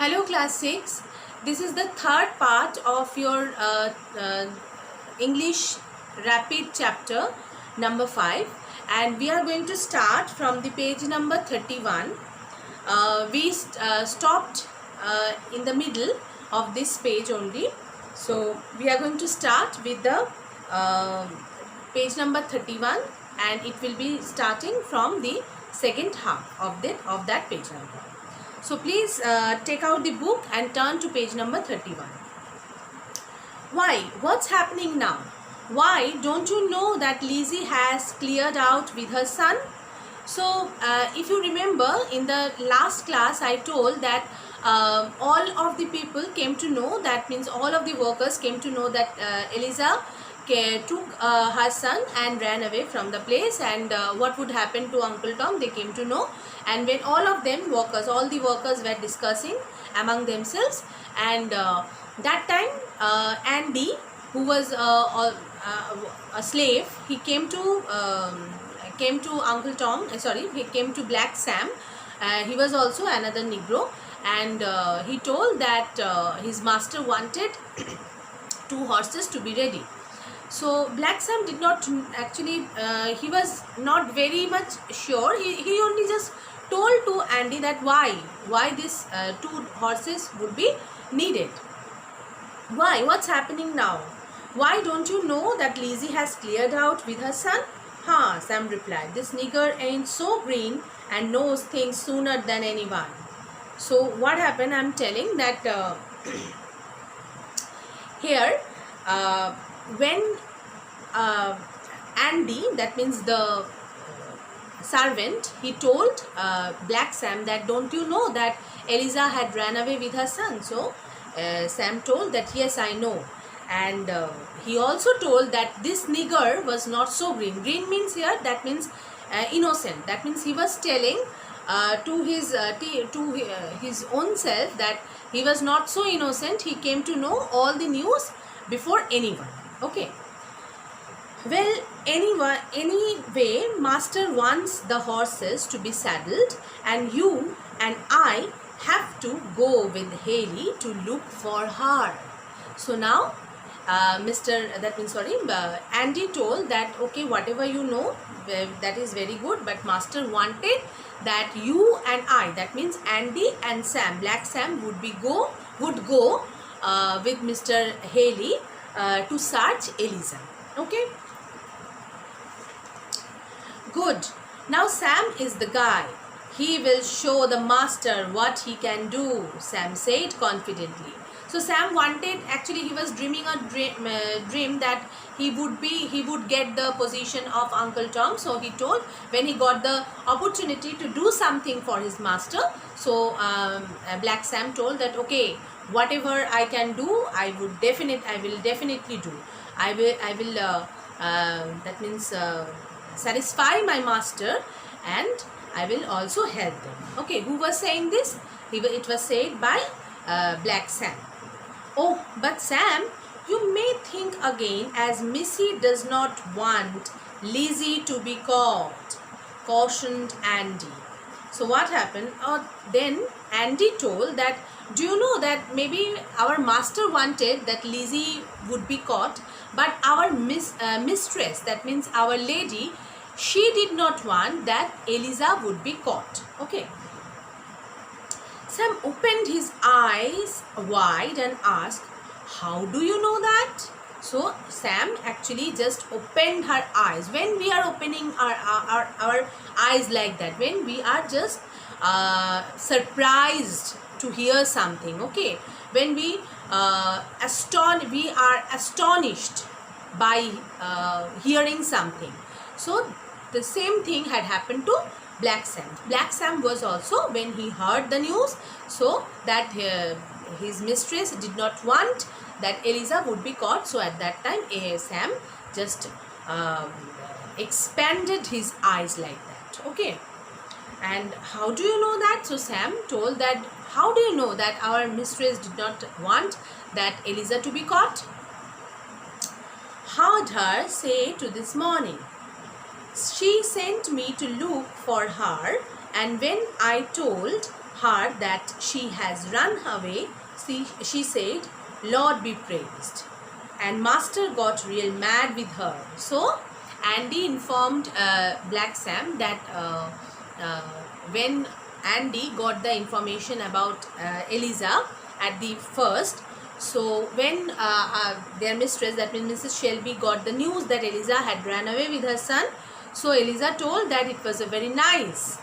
Hello class 6. This is the third part of your English rapid chapter number 5, and we are going to start from the page number 31. We stopped in the middle of this page only. So we are going to start with the page number 31, and it will be starting from the second half of that page number. So please take out the book and turn to page number 31. Why? What's happening now? Why? Don't you know that Lizzie has cleared out with her son? So if you remember, in the last class I told that all of the people came to know, that means all of the workers came to know that Eliza took her son and ran away from the place, and what would happen to Uncle Tom, they came to know. And when all the workers were discussing among themselves, and that time Andy, who was a slave, he came to Uncle Tom, he came to Black Sam. He was also another Negro, and he told that his master wanted 2 horses to be ready. So Black Sam did not actually, he was not very much sure. He only just told to Andy that why this 2 horses would be needed. Why? What's happening now? Why? Don't you know that Lizzie has cleared out with her son? Ha, Sam replied. This nigger ain't so green and knows things sooner than anyone. So what happened? I'm telling that here when Andy, that means the servant, he told Black Sam that don't you know that Eliza had ran away with her son. So Sam told that yes, I know. And he also told that this nigger was not so green. Green means here, that means innocent. That means he was telling to his own self that he was not so innocent. He came to know all the news before anyone. Okay. Well, anyway, master wants the horses to be saddled, and you and I have to go with Haley to look for her. So now Andy told that okay, whatever you know, that is very good, but master wanted that you and I, that means Andy and Sam, Black Sam would go with Mr. Haley to search Eliza. Okay. Good. Now Sam is the guy. He will show the master what he can do, Sam said confidently. So Sam wanted, actually he was dreaming a dream that he would get the position of Uncle Tom. So he told, when he got the opportunity to do something for his master, so Black Sam told that okay, whatever I can do, I will definitely do. I will that means satisfy my master, and I will also help them. Okay, who was saying this? It was said by Black Sam. Oh, but Sam, you may think again, as Missy does not want Lizzie to be caught, cautioned Andy. So what happened? Then Andy told that, do you know that maybe our master wanted that Lizzie would be caught, but our mistress, that means our lady, she did not want that Eliza would be caught. Okay. Sam opened his eyes wide and asked, how do you know that? So Sam actually just opened her eyes. When we are opening our eyes like that, when we are just surprised to hear something, okay, when we are astonished by hearing something. So the same thing had happened to Black Sam. Black Sam was also, when he heard the news, so that his mistress did not want that Eliza would be caught. So at that time Sam just expanded his eyes like that. Okay. And how do you know that? So Sam told that, how do you know that our mistress did not want that Eliza to be caught? Heard her say to this morning. She sent me to look for her, and when I told heard that she has run away, she said, "Lord be praised." And Master got real mad with her. So Andy informed Black Sam that when Andy got the information about Eliza at the first, so when their mistress, that means Mrs. Shelby, got the news that Eliza had ran away with her son, so Eliza told that it was a very nice.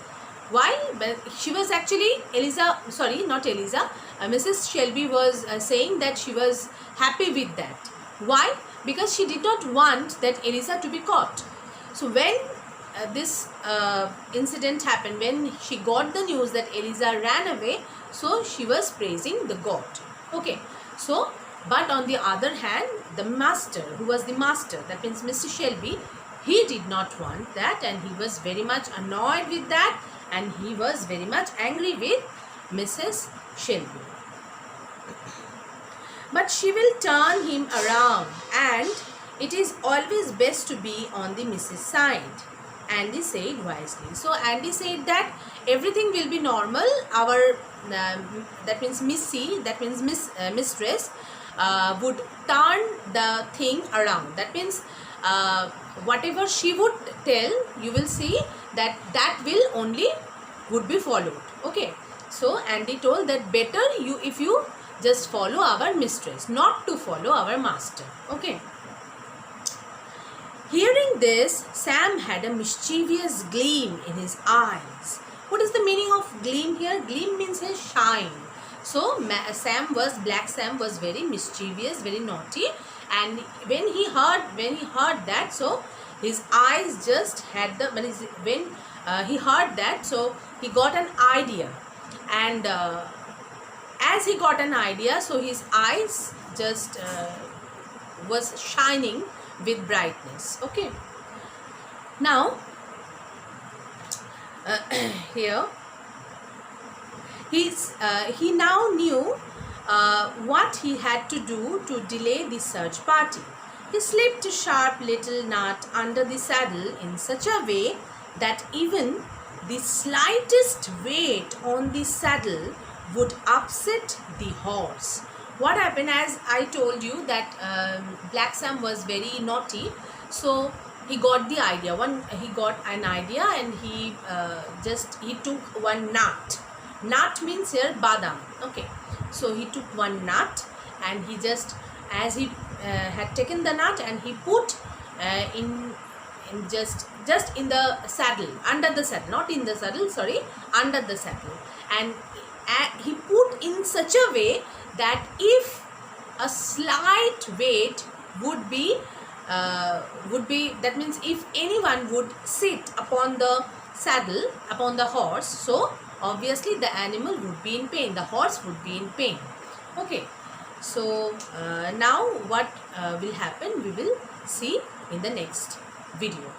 Why? But she was actually, Mrs. Shelby was saying that she was happy with that. Why? Because she did not want that Eliza to be caught. So when this incident happened, when she got the news that Eliza ran away, so she was praising the God. Okay. So, but on the other hand, the master, who was the master, that means Mr. Shelby, he did not want that, and he was very much annoyed with that, and he was very much angry with Mrs. Shelby. But she will turn him around, and it is always best to be on the Mrs. side, Andy said wisely. So Andy said that everything will be normal. Our that means Missy, that means mistress, would turn the thing around. That means whatever she would tell, you will see that that will only would be followed. Okay. So Andy told that better if you just follow our mistress, not to follow our master. Okay. Hearing this, Sam had a mischievous gleam in his eyes. What is the meaning of gleam here? Gleam means a shine. So Black Sam was very mischievous, very naughty, and when he heard that, so his eyes just had the, when he heard that, so he got an idea, and as he got an idea, so his eyes just was shining with brightness. Okay. Now here he now knew what he had to do to delay the search party. He slipped a sharp little nut under the saddle in such a way that even the slightest weight on the saddle would upset the horse. What happened, as I told you, that Black Sam was very naughty, so he got the idea. He got an idea, and he took one nut. Nut means here badam. Okay, so he took one nut, and he just, as he had taken the nut, and he put in just in the saddle, under the saddle, not in the saddle, sorry, under the saddle, and he put in such a way that if a slight weight would be, that means if anyone would sit upon the saddle, upon the horse, so obviously the animal would be in pain, the horse would be in pain. Okay, so now what will happen, we will see in the next video.